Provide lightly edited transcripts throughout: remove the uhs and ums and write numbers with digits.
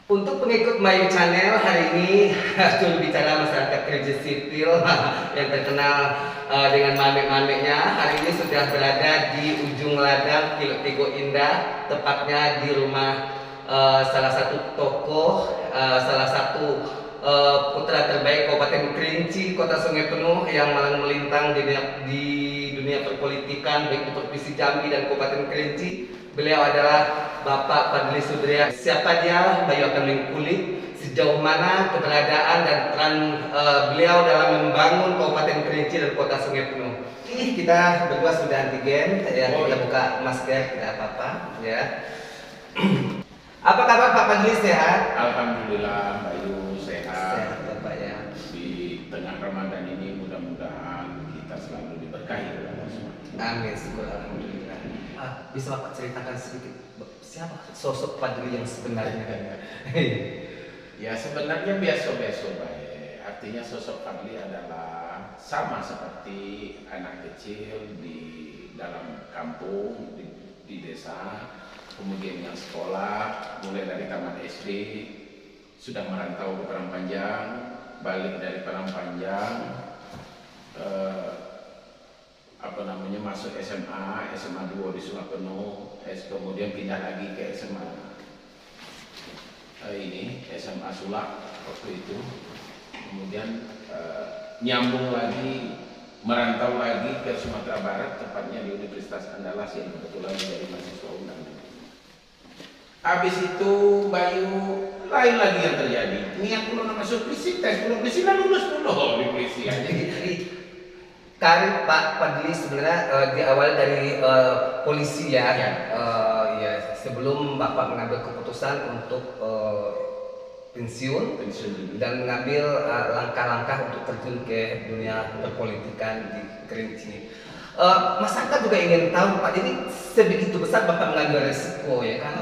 Untuk pengikut Mayu Channel hari ini juru bicara masyarakat kerja sipil yang terkenal dengan mame-mamenya hari ini sudah berada di ujung ladang Tigo Indah, tepatnya di rumah salah satu tokoh, salah satu putra terbaik Kabupaten Kerinci, Kota Sungai Penuh yang malang melintang di dunia perpolitikan baik di Provinsi Jambi dan Kabupaten Kerinci. Beliau adalah Bapak Fadli Sudria. Siapa dia? Bayu akan mengkulik sejauh mana keberadaan dan peran beliau dalam membangun Kabupaten Kerinci dan Kota Sungai Penuh. Ini kita berdua sudah antigen, ya, kita buka masker, tidak apa-apa, ya. Apa kabar Pak Fadli, sehat? Alhamdulillah, Bayu sehat. Sehat Bapak ya. Di tengah Ramadan ini mudah-mudahan kita selalu diberkahi oleh Allah SWT. Amin, syukur alhamdulillah. Bisa Bapak ceritakan sedikit siapa sosok Fadli yang sebenarnya? Ya sebenarnya biasa-biasa baik. Artinya sosok Fadli adalah sama seperti anak kecil di dalam kampung, di desa, kemudian yang sekolah, mulai dari taman SD, sudah merantau ke Padang Panjang, balik dari Padang Panjang, masuk SMA 2 di Sungai Penuh, kemudian pindah lagi ke SMA SMA Sulak waktu itu, kemudian nyambung lagi, merantau lagi ke Sumatera Barat, tepatnya di Universitas Andalas yang kebetulan menjadi mahasiswa UNAM. Habis itu Bayu lain lagi yang terjadi. Niat belum masuk polisi, tes belum polisi, lalu lulus dulu di polisi aja. Karir Pak Fadli sebenarnya diawali dari polisi ya. Ya, sebelum Bapak mengambil keputusan untuk pensiun dan mengambil langkah-langkah untuk terjun ke dunia perpolitikan di Kerinci. Masyarakat juga ingin tahu Pak, jadi sebegitu besar Bapak mengambil resiko ya kan?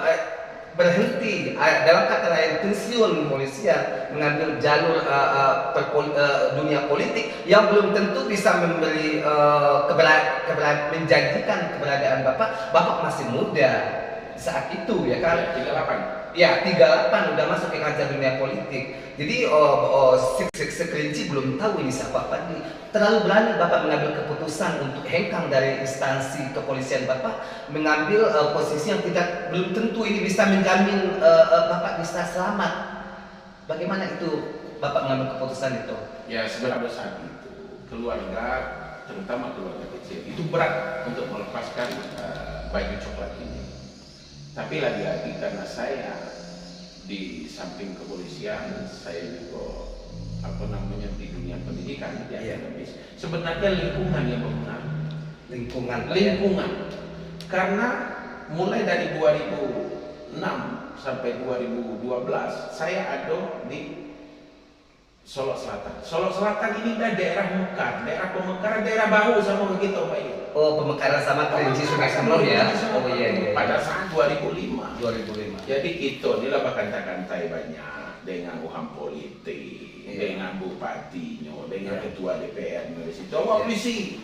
Berhenti dalam kata lain pensiun polisian mengambil jalur dunia politik yang belum tentu bisa memberi menjanjikan keberadaan Bapak masih muda saat itu ya kan. 38. Ya 38 udah masuk ke kancah dunia politik. Jadi sekerinci belum tahu ini siapa Fadli. Terlalu berani Bapak mengambil keputusan untuk hengkang dari instansi kepolisian Bapak, mengambil posisi yang belum tentu ini bisa menjamin Bapak bisa selamat. Bagaimana itu Bapak mengambil keputusan itu? Ya sebenarnya saat itu keluarga, terutama keluarga kecil, itu berat untuk melepaskan baju coklat ini. Tapi lagi-lagi karena saya di samping kepolisian, saya juga di dunia pendidikan, di akademis. Sebenarnya lingkungan yang mempengaruhi. Lingkungan. Karena mulai dari 2006 sampai 2012 saya ada di Solok Selatan. Solok Selatan ini kan daerah mekar, daerah pemekaran, daerah bahu sama begitu Pak Ibu. Oh, pemekaran sama Kerinci Sungai Penuh ya. Oh iya. Pada saat 2005. 2005. Jadi kita inilah kantai banyak dengan uham politik, dengan bupatinya, dengan ketua DPR dari situ. Polisi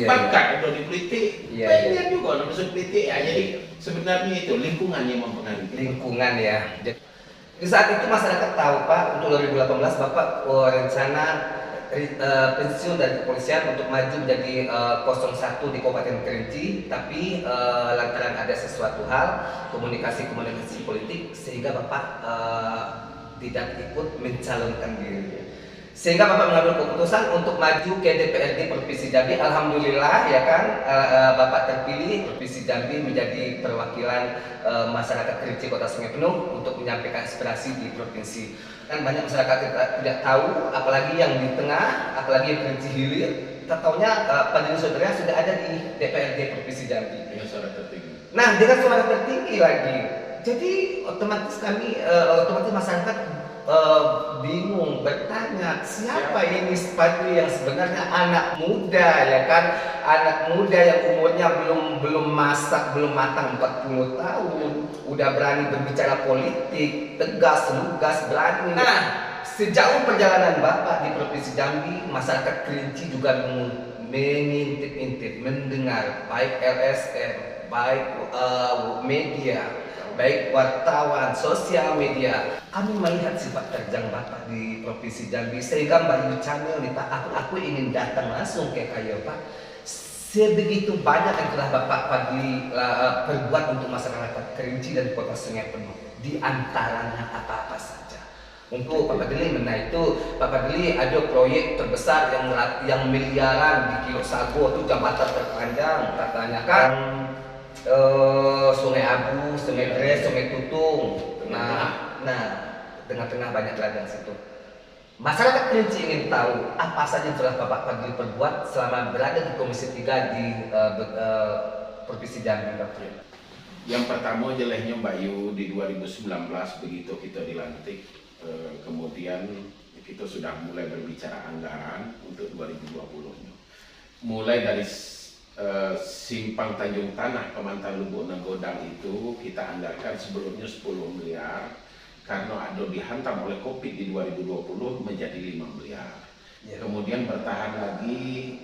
bakat untuk di politik. Banyak juga masuk politik ya. Jadi sebenarnya itu lingkungan yang mempengaruhi. Lingkungan ya. Di saat itu masyarakat tahu Pak, untuk 2018 Bapak rencana pensiun dari kepolisian untuk maju menjadi 01 di Kabupaten Kerinci, tapi lantaran ada sesuatu hal komunikasi politik sehingga Bapak tidak ikut mencalonkan diri. Sehingga Bapak mengambil keputusan untuk maju ke DPRD Provinsi Jambi. Alhamdulillah ya kan, Bapak terpilih Provinsi Jambi menjadi perwakilan masyarakat Kerinci Kota Sungai Penuh untuk menyampaikan aspirasi di provinsi. Kan banyak masyarakat tidak tahu, apalagi yang di tengah, apalagi yang Kerinci Hilir. Kita tahunya Fadli Sudria sudah ada di DPRD Provinsi Jambi Dengan suara tertinggi. Nah, dengan suara tertinggi lagi. Jadi otomatis masyarakat bingung bertanya siapa ini Fadli yang sebenarnya anak muda ya kan, anak muda yang umurnya belum matang 40 tahun udah berani berbicara politik, tegas, lugas, berani. Nah, sejauh perjalanan Bapak di Provinsi Jambi, masyarakat Kerinci juga mengintip-intip, mendengar baik LSM, baik media baik wartawan, sosial media, kami melihat sifat terjang Bapak di Provinsi Jambi sehingga Bayu Channel nih Pak, aku ingin datang langsung ke kayu Pak. Sebegitu banyak yang telah Bapak perbuat untuk masyarakat Kerinci dan Kota Sungai Penuh. Di antaranya apa-apa saja. Untuk Pak Fadli itu Pak Fadli ada proyek terbesar yang miliaran di Kilo Sago itu jembatan terpanjang katanya kan. Sungai Abu, Sungai Dres, Sungai Tutung. Nah, tengah-tengah banyak ladang situ. Masyarakat Kerinci ingin tahu apa saja yang telah Bapak Fadli perbuat selama berada di Komisi 3 di Provinsi Jambi. Yang pertama jelehnya Mbak Yu di 2019 begitu kita dilantik, kemudian kita sudah mulai berbicara anggaran untuk 2020. Mulai dari simpang Tanjung Tanah Kemantan Lubuk Nenggodang itu kita anggarkan sebelumnya 10 miliar karena ada dihantam oleh Covid di 2020 menjadi 5 miliar. Kemudian bertahan lagi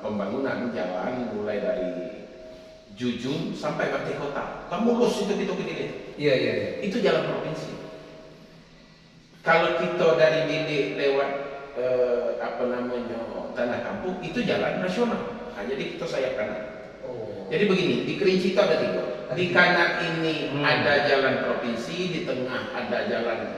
pembangunan jalan mulai dari Jujun sampai Bakti Kota. Kamu mulus itu gede. Iya. Itu jalan provinsi. Kalau kita dari Bilik lewat Tanah Kampung itu jalan nasional. Nah, jadi kita sayap kanan. Jadi begini, di Kerinci itu ada 3. Di kanan ini ada jalan provinsi, di tengah ada jalan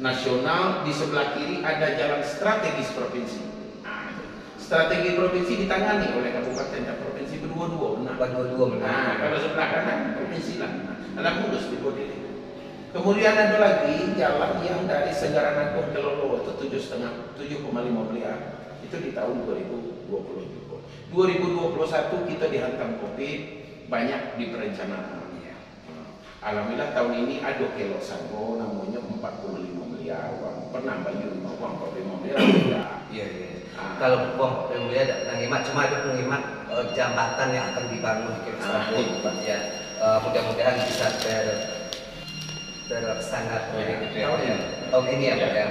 nasional, di sebelah kiri ada jalan strategis provinsi. Nah, strategi provinsi ditangani oleh kabupaten dan provinsi berdua-dua. Nah, kalau sebelah kanan provinsi lah. Anak mulus di Bodili. Kemudian ada lagi jalan yang dari Segaran Agung ke Lolo itu 7,5 miliar. Itu di tahun 2020 juga. 2021 kita dihantam Covid, banyak di perencanaan. Alhamdulillah tahun ini ada Kelok Sago namanya 45 miliar uang. Pernah Bayu uang 45 miliar tidak? Iya. Kalau uang 45 miliar tidak ngimat, cuma ada pengimat jambatan yang akan dibangun di Kelok Sago. Ya, mudah-mudahan bisa terlaksana tahun ini ya Pak ya.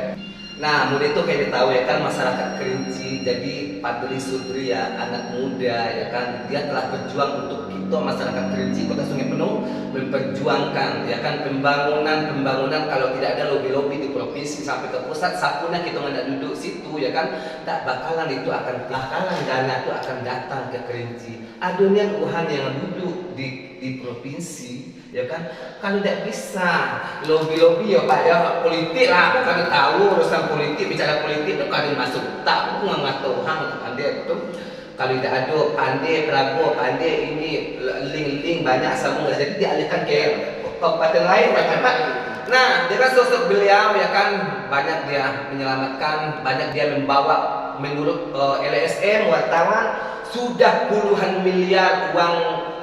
Nah, mudah itu kayak tahu ya kan masyarakat Kerinci, jadi Fadli Sudri ya anak muda ya kan, dia telah berjuang untuk kita masyarakat Kerinci Kota Sungai Penuh memperjuangkan ya kan pembangunan kalau tidak ada lobby-lobby di provinsi sampai ke pusat sapunya kita nggak duduk situ ya kan, tak bakalan dana itu akan datang ke Kerinci. Adanya Tuhan yang duduk di provinsi ya kan, kalau tidak bisa lobby ya Pak ya, politik lah, aku kan tahu urusan politik, bicara politik itu kan masuk tak, aku nggak tahu hang pandai itu. Kalau tidak ada pandai pelaku pandai ini link banyak sambung, jadi dialihkan ke kabupaten lain ya kan Pak. Nah, dengan sosok beliau ya kan banyak dia menyelamatkan, banyak dia membawa menurut LSM wartawan sudah puluhan miliar uang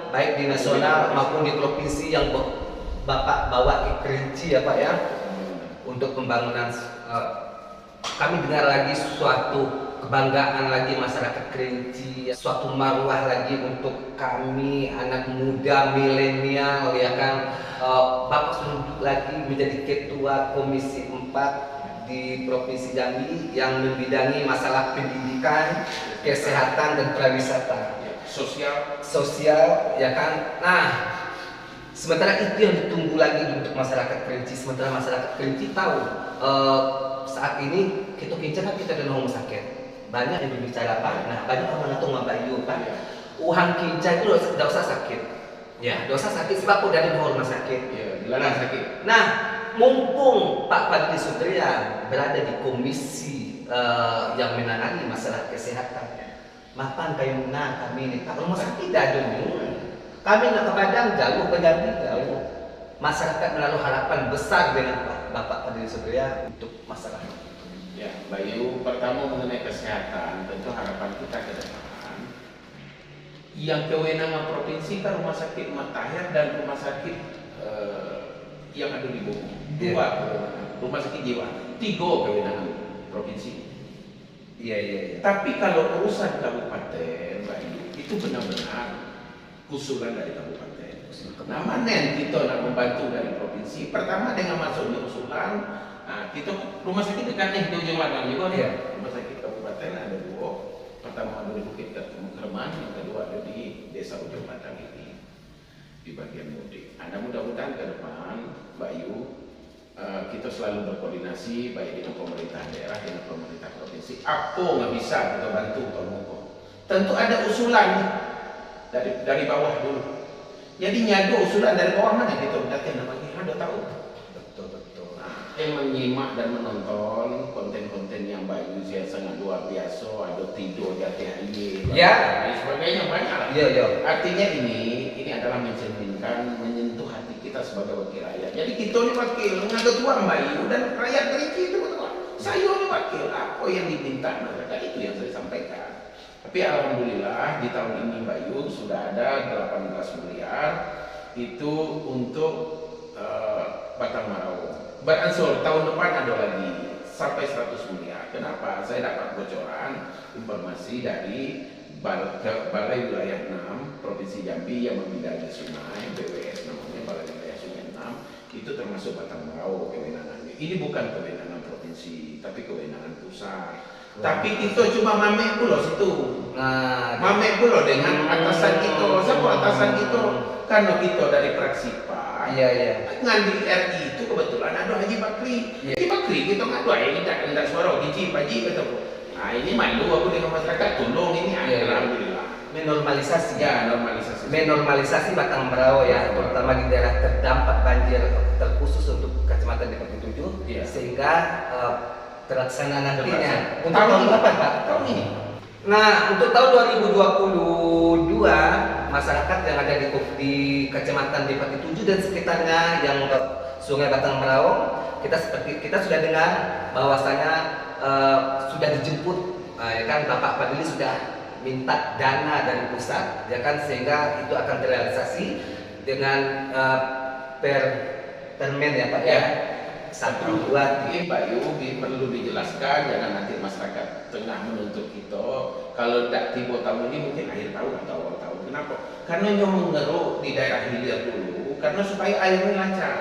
baik di nasional maupun di provinsi yang Bapak bawa ke Kerinci ya Pak ya, untuk pembangunan. Kami dengar lagi suatu kebanggaan lagi masyarakat Kerinci, suatu marwah lagi untuk kami anak muda milenial ya kan. Bapak sudah lagi menjadi ketua Komisi 4 di Provinsi Jambi yang membidangi masalah pendidikan, kesehatan dan pariwisata. Sosial ya kan. Nah, sementara itu yang ditunggu lagi untuk masyarakat Kerinci. Sementara masyarakat Kerinci tahu saat ini kita kincir kan kita ada rumah sakit, banyak yang berbicara Pak. Nah, banyak orang itu nggak Bayu Pak, uang kincir itu tidak usah sakit ya, tidak usah sakit sebab udah ada rumah sakit ya, dilarang sakit. Nah, mumpung Pak Fadli Sudria berada di komisi yang menangani masalah kesehatan, mapan kayuna kami ini Pak, rumah sakit ada dulu. Kami nak ke Padang jauh, ke Jambi jauh. Masyarakat menaruh harapan besar dengan Bapak Fadli Sudria untuk masalah. Ya, Bayu, pertama mengenai kesehatan, tentu harapan kita ke depan. Yang kewenangan provinsi kan rumah sakit Matahir dan rumah sakit yang ada di Bogor. 2 rumah sakit jiwa, 3 kewenangan provinsi. Iya. Tapi kalau urusan kabupaten, Bayu, itu benar-benar usulan dari kabupaten. Nah, mana yang kita nak membantu dari provinsi? Pertama dengan masuknya usulan, nah, kita rumah sakit dekat nih di ujung ladang juga nih. Rumah sakit kabupaten ada 2. Pertama ada di Bukit Kerman, yang kedua ada di Desa Ujung Ladang ini. di bagian mudik. Nah, mudah-mudahan ke depan, Mbak Yu, kita selalu berkoordinasi baik dengan pemerintah daerah dengan pemerintah provinsi. Apa nggak bisa kita bantu Pak Muko? Tentu ada usulan dari bawah dulu. Jadi nyado usulan dari bawah mana kita datang namanya ada tahu. Betul. Nah, yang menyimak dan menonton konten-konten yang Mbak Yu sangat luar biasa, ada tidur di ATHY, Ya. dan sebagainya banyak lah. Iya. Artinya ini adalah mencerminkan, menyentuh hati kita sebagai wakil rakyat. Jadi kita ini wakil, ngada tuan Mbak Yu dan rakyat Kerinci itu betul. Saya ini wakil, apa yang diminta masyarakat itu yang saya sampaikan. Tapi alhamdulillah di tahun ini Mbak Yu sudah ada 18 miliar itu untuk Batang Maraung. Beransur tahun depan ada lagi sampai 100 miliar. Kenapa? Saya dapat bocoran informasi dari Balai Wilayah 6 Provinsi Jambi yang membidangi sungai, BWS namanya, Balai Wilayah Sungai 6, itu termasuk Batang Maraung kewenangannya. Ini bukan kewenangan provinsi, tapi kewenangan pusat. Tapi kita cuma mamek pulau situ. Nah, Mamek pulau dengan atasan kita. Siapa atasan kita? Karena kita dari Praksipa. Iya. Ngambil RI itu kebetulan ada Haji Bakri. Iya. Haji Bakri kita ngadu ini tak suara Haji Haji kata. Nah ini malu aku dengan masyarakat tolong ini Iya. alhamdulillah. Menormalisasi. Ya normalisasi. Menormalisasi Batang Maraung ya, terutama di daerah terdampak banjir terkhusus untuk Kecamatan Depok 7, Iya. sehingga terlaksana nantinya. Untuk Tahun tahun ini. berapa Pak? Tahun ini. Nah, untuk tahun 2022 masyarakat yang ada di Kecamatan Depok 7 dan sekitarnya yang Sungai Batang Maraung, kita sudah dengar bahwasanya sudah dijemput, ya kan Bapak Padli sudah minta dana dari pusat, ya kan, sehingga itu akan terrealisasi dengan permen ya Pak ya. 1, 2, 3. Ini Pak Yu perlu dijelaskan, jangan nanti masyarakat tengah menuntut kita. Kalau tidak tiba tahun ini mungkin akhir tahun atau awal tahun. Kenapa? Karena nyo mengeruk di daerah hilir dulu, karena supaya airnya lancar.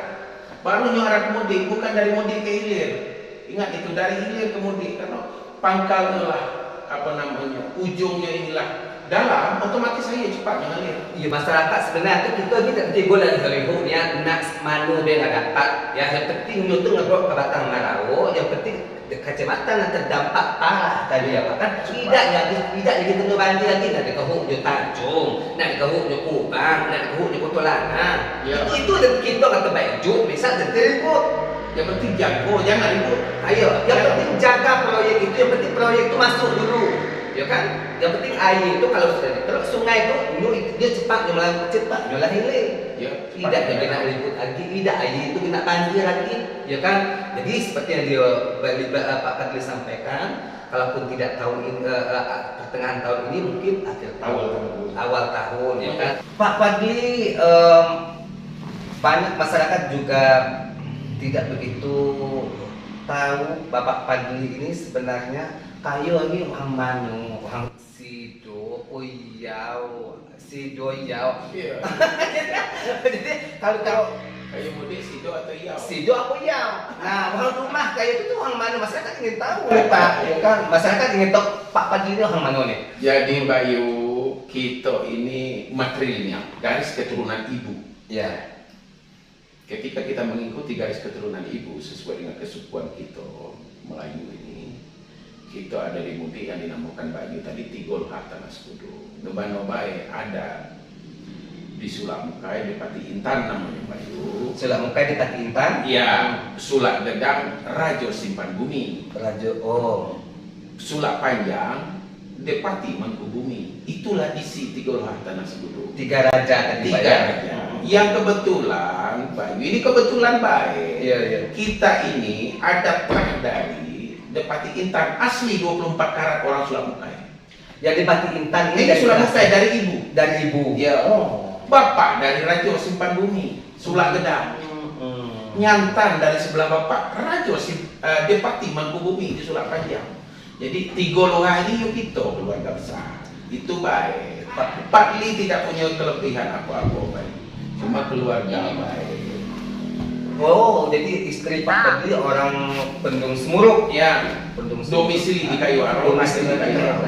Baru nyo harap mudik, bukan dari mudik ke hilir. Ingat itu dari hilir ke mudik, karena pangkalnya lah, ujungnya inilah dalam, otomatis saya cepat mengalir. Iya, masyarakat sebenarnya itu kita ni tak tiba dari Harihu ya, nak manu dia nak dapat. Ya, yang penting tu ngebrok ke Batang Maraung, yang penting kecamatan yang terdampak parah tadi ya Pak kan. Tidak lagi tengah banjir lagi, nak dikehuk je Tanjung, nak dikehuk je Kubang, nak dikehuk je Kotolana. Ya. Itu kita kata baik juk, misal dan ribut. Yang penting jago, jangan ribut. Ayo, yang penting jaga proyek itu, yang penting proyek itu masuk dulu. Ya kan? Yang penting air itu kalau sudah terus sungai itu dia cepat nyolah hilir. Ya, Tidak dia kena ribut lagi, tidak air itu kena banjir lagi, ya kan? Jadi seperti yang Pak Padli sampaikan, kalaupun tidak tahun ini pertengahan tahun ini mungkin akhir tahun, awal tahun, ya kan? Pak Padli, banyak masyarakat juga tidak begitu tahu Bapak Padli ini sebenarnya kayu ini orang manu, orang Sido Uyau. Iya. Jadi kalau Kayak mudik Sido atau Iau? Sido aku Uyau. Nah, orang rumah kayu itu tuh orang mana, masyarakat ingin tahu Pak, ya kan? Masyarakat ingin tahu Pak Padli ini orang mana nih? Jadi Mbak Yu, kita ini matrilineal, garis keturunan ibu. Ya. Ketika kita mengikuti garis keturunan ibu sesuai dengan kesukuan kita Melayu ini, kita ada di mudik yang dinamakan Mbak Yu tadi Tigol Tanah Sekudu. Noba-nobai ada di Sulak Mukai, di Pati Intan namanya Mbak Yu. Sulak Mukai di Pati Intan? Iya, Sulak Gedang Rajo Simpan Bumi. Rajo, oh. Sulak Panjang Depati Mangkubumi. Itulah isi Tigol Tanah Sekudu. 3 raja tadi Pak Tiga ya? raja. Yang kebetulan Mbak Yu, ini kebetulan baik. Iya. Kita ini ada trah dari Depati Intan asli 24 karat orang Sulak Mukai. Yang di Pati Intan Ini dari Sulak mana? Mukai dari ibu. Dari ibu. Ya. Oh. Bapak dari Rajo Simpan Bumi, Sulak Gedang. Nyantan dari sebelah bapak Rajo Depati Mangkubumi di Sulak Panjang. Jadi 3 lorah ini yuk kita keluarga besar. Itu baik. Pak Padli tidak punya kelebihan apa-apa baik. Cuma keluarga baik. Oh, jadi istri Pak Padli orang Bendung Semuruk. Ya, Bendung Semuruk. domisili di Kayu Aro. Domisili di Kayu Aro.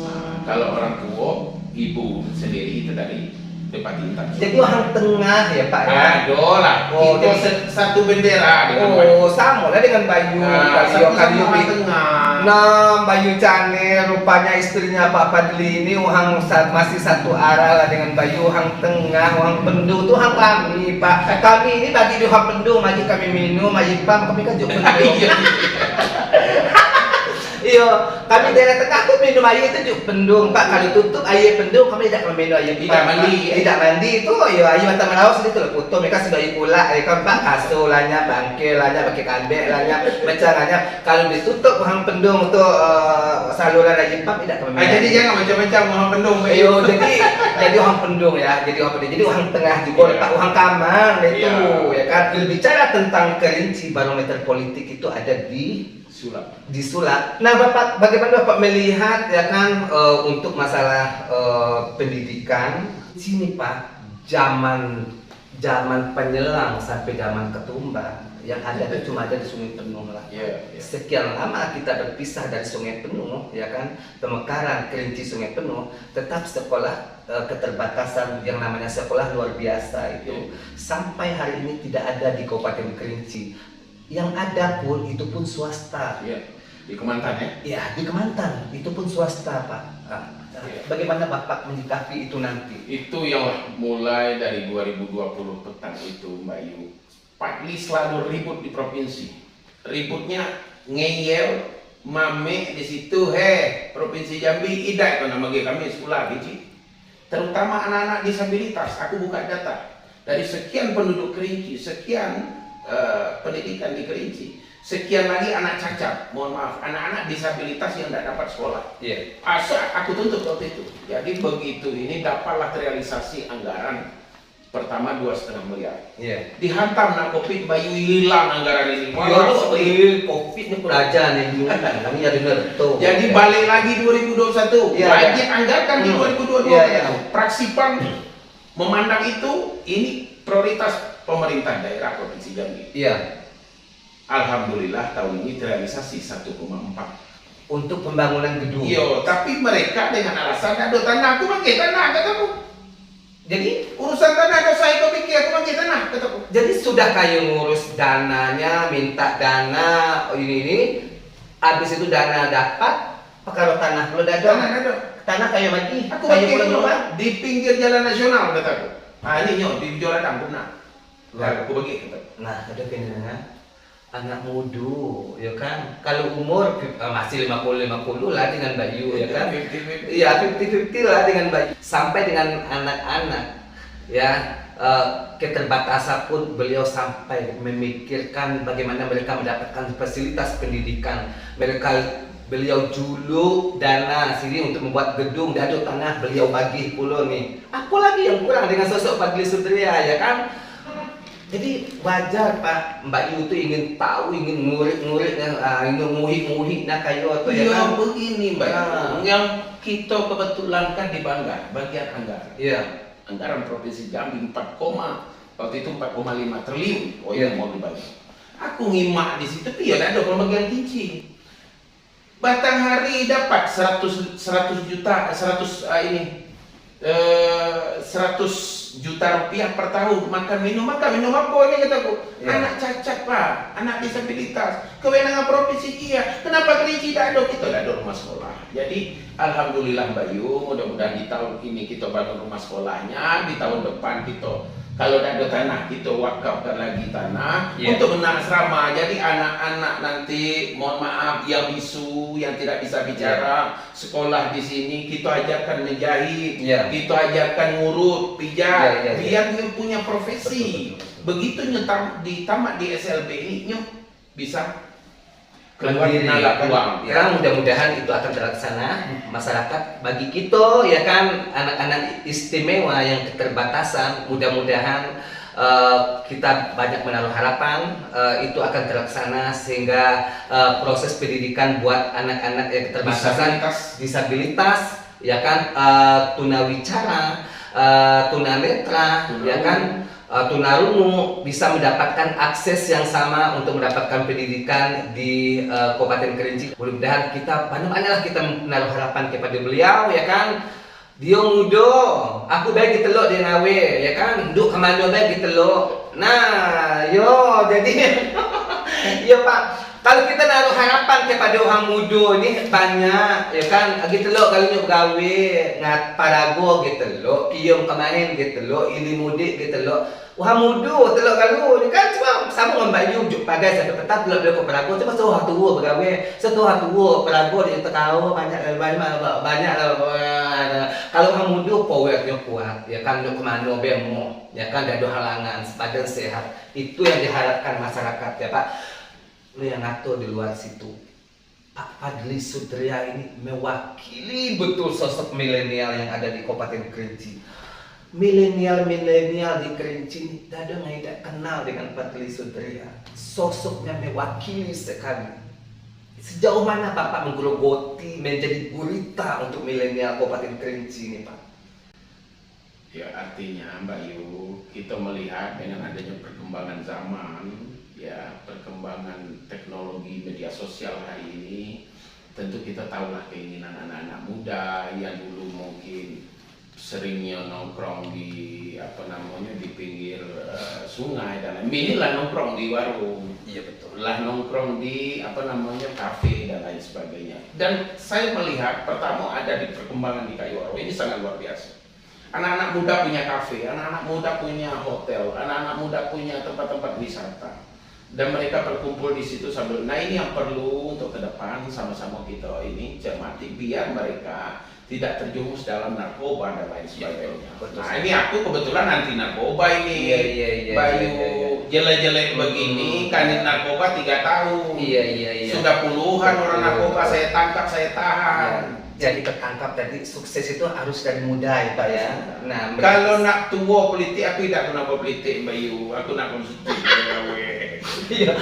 Nah, kalau orang tua, ibu sendiri itu dari Depan Intan. Jadi orang tengah ya Pak ya. Aduh lah, Oh, kita jadi- satu bendera dengan Bayu. Oh, sama lah dengan Bayu. Satu-satu orang tengah. Nah, Bayu Cane rupanya istrinya Pak Padli ini orang masih satu arah lah dengan Bayu, orang tengah, orang Pendung tuh orang kami Pak. Kami ini bagi di orang Pendung, mari kami minum, mari pam, kami kan juga Pendung. Iya, kami daerah tengah tuh minum air itu juga Pendung Pak. Kalau tutup air Pendung, kami tidak minum air Tidak Pak. mandi. Tidak mandi itu, ya air mata melawas itu lah putus. Mereka sudah pula, ya kan Pak, kaso lahnya, bangke lahnya, pakai kambek lahnya, macam lahnya. Kalau ditutup orang Pendung tuh saluran air pump tidak kami minum. Jadi jangan macam-macam orang Pendung. Ayo, jadi orang Pendung ya, jadi orang Pendung. Jadi orang tengah juga, Iya. Pak, orang Kamang itu, Iya. ya kan. Berbicara tentang kelinci barometer politik itu ada di Sulap. Nah, Bapak, bagaimana Bapak melihat ya kan untuk masalah pendidikan sini Pak, zaman penyelang sampai zaman ketumbar yang ada itu cuma ada di Sungai Penuh lah. Iya. Sekian lama kita berpisah dari Sungai Penuh, ya kan, pemekaran Kerinci Sungai Penuh, tetap sekolah keterbatasan yang namanya sekolah luar biasa itu sampai hari ini tidak ada di Kabupaten Kerinci. Yang ada pun itu pun swasta. Iya. Di Kemantan ya. Ya, di Kemantan itu pun swasta Pak. Bagaimana Bapak menyikapi itu nanti? Itu yang mulai dari 2020 petang itu Mbak Yu. Padli selalu ribut di provinsi. Ributnya ngeyel, mame di situ, Provinsi Jambi idak itu nama kami sekolah gitu. Terutama anak-anak disabilitas. Aku buka data dari sekian penduduk Kerinci, sekian pendidikan di Kerinci, sekian lagi anak cacat, mohon maaf, anak-anak disabilitas yang tidak dapat sekolah. Iya. Aku tuntut waktu itu. Jadi begitu ini dapatlah terrealisasi anggaran pertama 2,5 miliar. Iya. Dihantam nak Covid, Bayu hilang anggaran ini. Covid ini raja nih dulu. Ini ya benar tuh. Jadi balik lagi 2021. Iya, Wajib anggarkan di 2022. Iya, iya. Praksipan memandang itu ini prioritas pemerintah daerah Provinsi Jambi. Iya. Alhamdulillah tahun ini terrealisasi 1,4. Untuk pembangunan gedung. Iya, tapi mereka dengan alasan ada tanah, aku pakai tanah kataku. Jadi Urusan tanah ada saya kau pikir aku pakai tanah kataku. sudah kayak ngurus dananya, minta dana ini, habis itu dana dapat, kalau tanah lo Tanah dagang, ada. tanah kayak mati, Aku kayak pakai pulang dulu rumah. di pinggir jalan nasional kataku. Ini nyo di Joran Dampuna. Aku bagi kataku. Nah, ada kena anak muda, ya kan? Kalau umur masih 50-50 lah dengan Bayu, ya kan? 50-50. Iya, 50-50 lah dengan Bayu. Sampai dengan anak-anak, ya keterbatasan pun beliau sampai memikirkan bagaimana mereka mendapatkan fasilitas pendidikan. Beliau juluk dana sini untuk membuat gedung dan ada tanah beliau bagi pulau nih. Apa lagi yang kurang dengan sosok Padli Sutria, ya kan? Jadi wajar Pak, Mbak Yu itu ingin tahu, ingin ngurik-ngurik, ingin nguhik-nguhik nah kayak apa ya Iya kan? begini Mbak. Ah. Yang kita kebetulan kan di Banggar bagian anggaran. Iya. Anggaran Provinsi Jambi 4, waktu itu 4,5 triliun. Oh Iya. yang mau dibagi. Aku ngimak di situ, tapi ya ada kalau bagian Kinci. Batanghari dapat 100 juta, 100 juta rupiah per tahun makan minum apa ini kataku. Ya. Anak cacat Pak, anak disabilitas, kewenangan provinsi iya. Kenapa Kerinci tidak ada? Kita tidak ada rumah sekolah. Jadi alhamdulillah Mbak Yu, mudah-mudahan di tahun ini kita bangun rumah sekolahnya, di tahun depan kita kalau tidak ada tanah kita wakafkan lagi tanah untuk benar asrama. Jadi anak-anak nanti mohon maaf yang bisu, yang tidak bisa bicara, sekolah di sini kita ajarkan menjahit, kita ajarkan ngurut, pijat, biar dia punya profesi. Begitu ditamat di SLB ini nyo bisa keluar nala uang. Ya, mudah-mudahan itu akan terlaksana. Masyarakat bagi kita ya kan anak-anak istimewa yang keterbatasan, mudah-mudahan kita banyak menaruh harapan itu akan terlaksana sehingga proses pendidikan buat anak-anak yang keterbatasan, disabilitas ya kan, tunawicara, tunanetra, ya kan, tunarungu bisa mendapatkan akses yang sama untuk mendapatkan pendidikan di Kabupaten Kerinci. Mudah-mudahan kita banyaklah kita menaruh harapan kepada beliau ya kan. Dia muda, aku bagi telur dia ngawe, ya kan? Duk ke mana bagi telur. Nah, yo jadi ya Pak, kalau kita naruh harapan kepada orang muda ni banyak, ya kan? Agi telur kalau nyo bergawe ngat parago gitu telur, kium kemarin gitu telur, ili mudik gitu telur. Orang muda telur kalau ni kan cuma sama dengan Mbak Yu juk pagai sampai petang telur dia ke parago, cuma seorang tua bergawe, seorang tua parago dia tahu banyak lah. Kalau orang muda powernya kuat, ya kan duk kemana bemo, ya kan ada halangan, badan sehat. Itu yang diharapkan masyarakat ya Pak. Lu yang ngatur di luar situ. Pak Fadli Sutria ini mewakili betul sosok milenial yang ada di Kabupaten Kerinci. Milenial di Kerinci ini tidak kenal dengan Fadli Sutria. Sosoknya mewakili sekali. Sejauh mana Bapak menggerogoti menjadi gurita untuk milenial Kabupaten Kerinci ini Pak? Ya artinya Mbak Yu, kita melihat dengan adanya perkembangan zaman, ya perkembangan teknologi media sosial hari ini, tentu kita tahulah keinginan anak-anak muda yang dulu mungkin seringnya nongkrong di di pinggir sungai dan lain. Inilah nongkrong di warung. Iya betul. Lah nongkrong di kafe dan lain sebagainya. Dan saya melihat pertama ada di perkembangan di Kayuaro ini sangat luar biasa. Anak-anak muda punya kafe, anak-anak muda punya hotel, anak-anak muda punya tempat-tempat wisata. Dan mereka berkumpul di situ sambil. Nah ini yang perlu untuk ke depan sama-sama kita ini cermati biar mereka tidak terjumus dalam narkoba dan lain sebagainya. Nah ini aku kebetulan anti narkoba ini. Bayu jelek-jelek begini, kanit narkoba 3 tahun. Sudah puluhan orang narkoba saya tangkap, saya tahan. Jadi tertangkap tadi sukses itu harus dari muda ya Pak ya. Nah, kalau nak tua politik aku tidak pernah politik Bayu, aku nak konstitusi. Iya.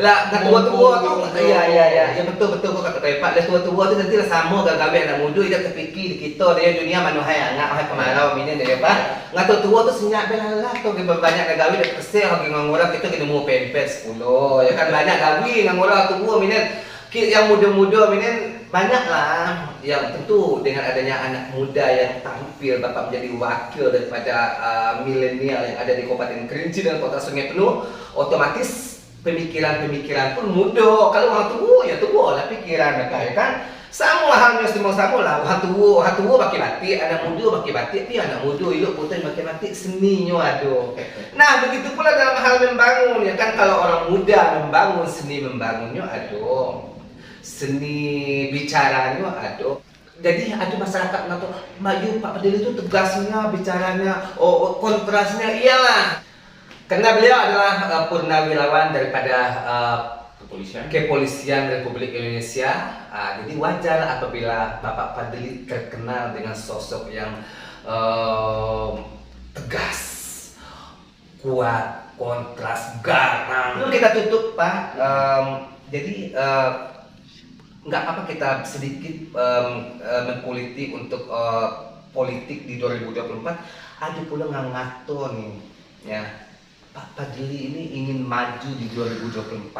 Lah tua-tua tuh iya betul kok kata Pak. Lah tua-tua tuh nanti lah sama gagal anak muda dia terfikir kita dia dunia manusia angak hai kemarau ini dia Pak. Ngato tua tuh senyap belalah tuh banyak gawe dak kesel lagi ngangora kita kena mau pempes 10 ya kan banyak gawe ngangora tua minen yang muda-muda minen banyak lah yang tentu dengan adanya anak muda yang tampil Bapak menjadi wakil daripada milenial yang ada di Kabupaten Kerinci dan Kota Sungai Penuh, otomatis pemikiran-pemikiran pun muda. Kalau orang tua ya tua lah pikiran ya kan. Sama halnya semua sama lah. Orang tua pakai batik, anak muda pakai batik, tapi anak muda hidup putih pakai batik seninya ada. Nah begitu pula dalam hal membangun ya kan, kalau orang muda membangun seni membangunnya ada. Seni bicaranya ada. Jadi ada masyarakat ngatur maju Pak Fadli itu tegasnya bicaranya, kontrasnya iyalah. Karena beliau adalah purnawirawan daripada Kepolisian Republik Indonesia. Jadi wajar apabila Bapak Fadli terkenal dengan sosok yang tegas, kuat, kontras, garang. Kita tutup Pak. Jadi nggak apa kita sedikit mengpolitik untuk politik di 2024. Ada pula ngatur nih ya Pak Fadli ini ingin maju di 2024.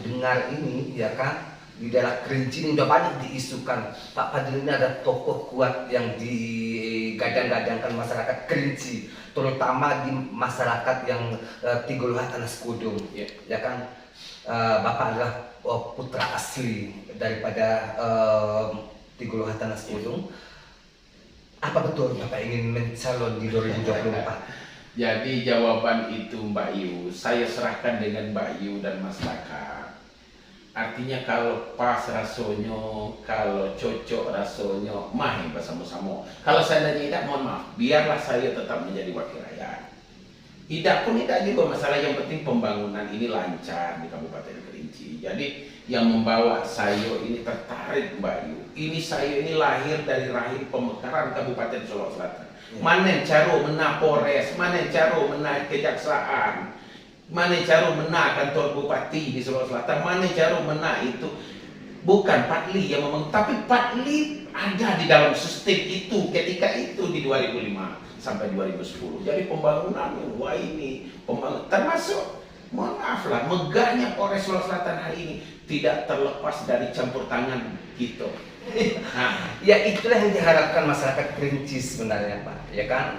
Dengar ini ya kan di daerah Kerinci ini udah banyak diisukan Pak Fadli ini ada tokoh kuat yang digadang-gadangkan masyarakat Kerinci, terutama di masyarakat yang Tiguluhat Anas Kudung ya kan. Bapak adalah putra asli daripada Tiguluhat Anas Kudung. Apa betul Bapak ingin mencalon di 2024? Jadi jawaban itu Mbak Yu, saya serahkan dengan Mbak Yu dan masyarakat. Artinya kalau pas rasanya, kalau cocok rasanya, mah bersama-sama. Kalau saya tidak, mohon maaf, biarlah saya tetap menjadi wakil rakyat. Tidak pun tidak juga masalah, yang penting pembangunan ini lancar di Kabupaten Kerinci. Jadi yang membawa saya ini tertarik Mbak Yu. Ini saya ini lahir dari rahim pemekaran Kabupaten Solok Selatan. Mana cara menang Polres, mana cara menang Kejaksaan, mana cara menang kantor Bupati di Solok Selatan, mana cara menang itu. Bukan Fadli yang memang, tapi Fadli ada di dalam sistem itu ketika itu di 2005 sampai 2010. Jadi pembangunan wah ini pembangunan termasuk mohon maaf lah, megahnya Polres Sulawesi Selatan hari ini tidak terlepas dari campur tangan gitu. Nah, Ya itulah yang diharapkan masyarakat Kerinci sebenarnya Pak, ya kan?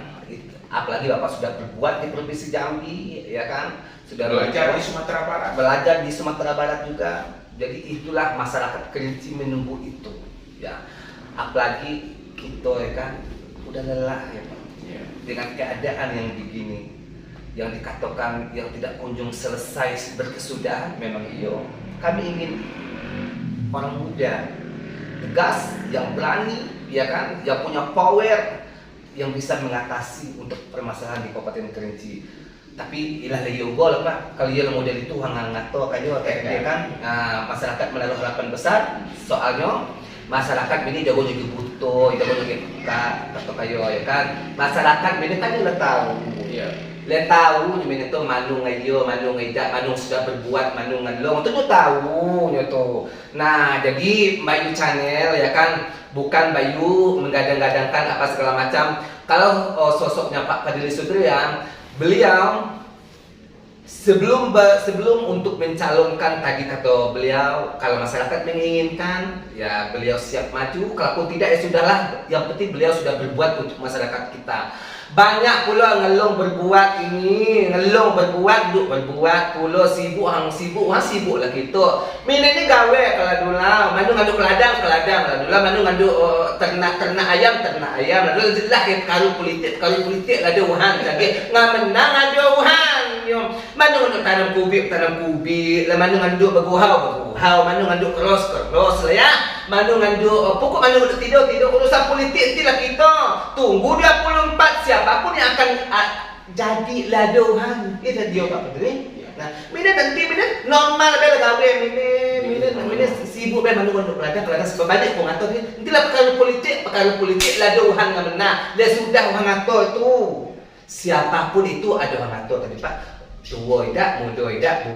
Apalagi Bapak sudah berbuat di Provinsi Jambi, ya kan? Sudah belajar di Sumatera Barat. belajar di Sumatera Barat juga. Jadi itulah masyarakat Kerinci menunggu itu, ya. Apalagi kita ya kan udah lelah ya Pak, Ya. dengan keadaan yang begini, yang dikatakan yang tidak kunjung selesai berkesudahan. Memang iyo, kami ingin orang muda tegas, yang berani, ya kan, yang punya power, yang bisa mengatasi untuk permasalahan di Kabupaten Kerinci. Tapi ilah leyogo lah Pak, kalau ia model itu hangangato kayo kayak kan, masyarakat menaruh harapan besar, soalnya masyarakat ini jago juga butuh, jago juga kata kayo ya kan, masyarakat ini kan udah tahu. Iya. Le tahu nyemen itu manung ngayo, manung ngejak, manung sudah berbuat, manung ngelong, itu tuh tahu nyoto. Nah, jadi Bayu Channel ya kan bukan Bayu menggadang-gadangkan apa segala macam. Kalau sosoknya Pak Fadili Sudrian, beliau sebelum untuk mencalonkan tadi kata beliau, kalau masyarakat menginginkan ya beliau siap maju, kalaupun tidak ya sudahlah, yang penting beliau sudah berbuat untuk masyarakat kita. Banyak pula ngelong berbuat ini, ngelong berbuat, duk berbuat pula sibuk lah gitu. Mina ni gawe kalau dulu, manu nganduk keladang lah dulu, manu nganduk ternak ayam, lalu jelas ya kalau politik lah ada uhan, jadi nggak menang ada uhan. Manu nganduk tanam kubik, lah manu nganduk berguhau, manu nganduk keros lah ya. Manu nganduk pokok manu nganduk tidur urusan politik nantilah kita. Tunggu 24 siapapun yang akan jadi ladohan. Itu dia Pak Pedri. Nah, mina nanti normal bela gawe mina sibuk be manu nganduk keladang sebabnya kok ngatur ni. Nantilah perkara politik ladohan ngamena. Dia sudah orang ngatur itu. Siapapun itu ada orang ngatur tadi Pak. Tua tidak, muda tidak.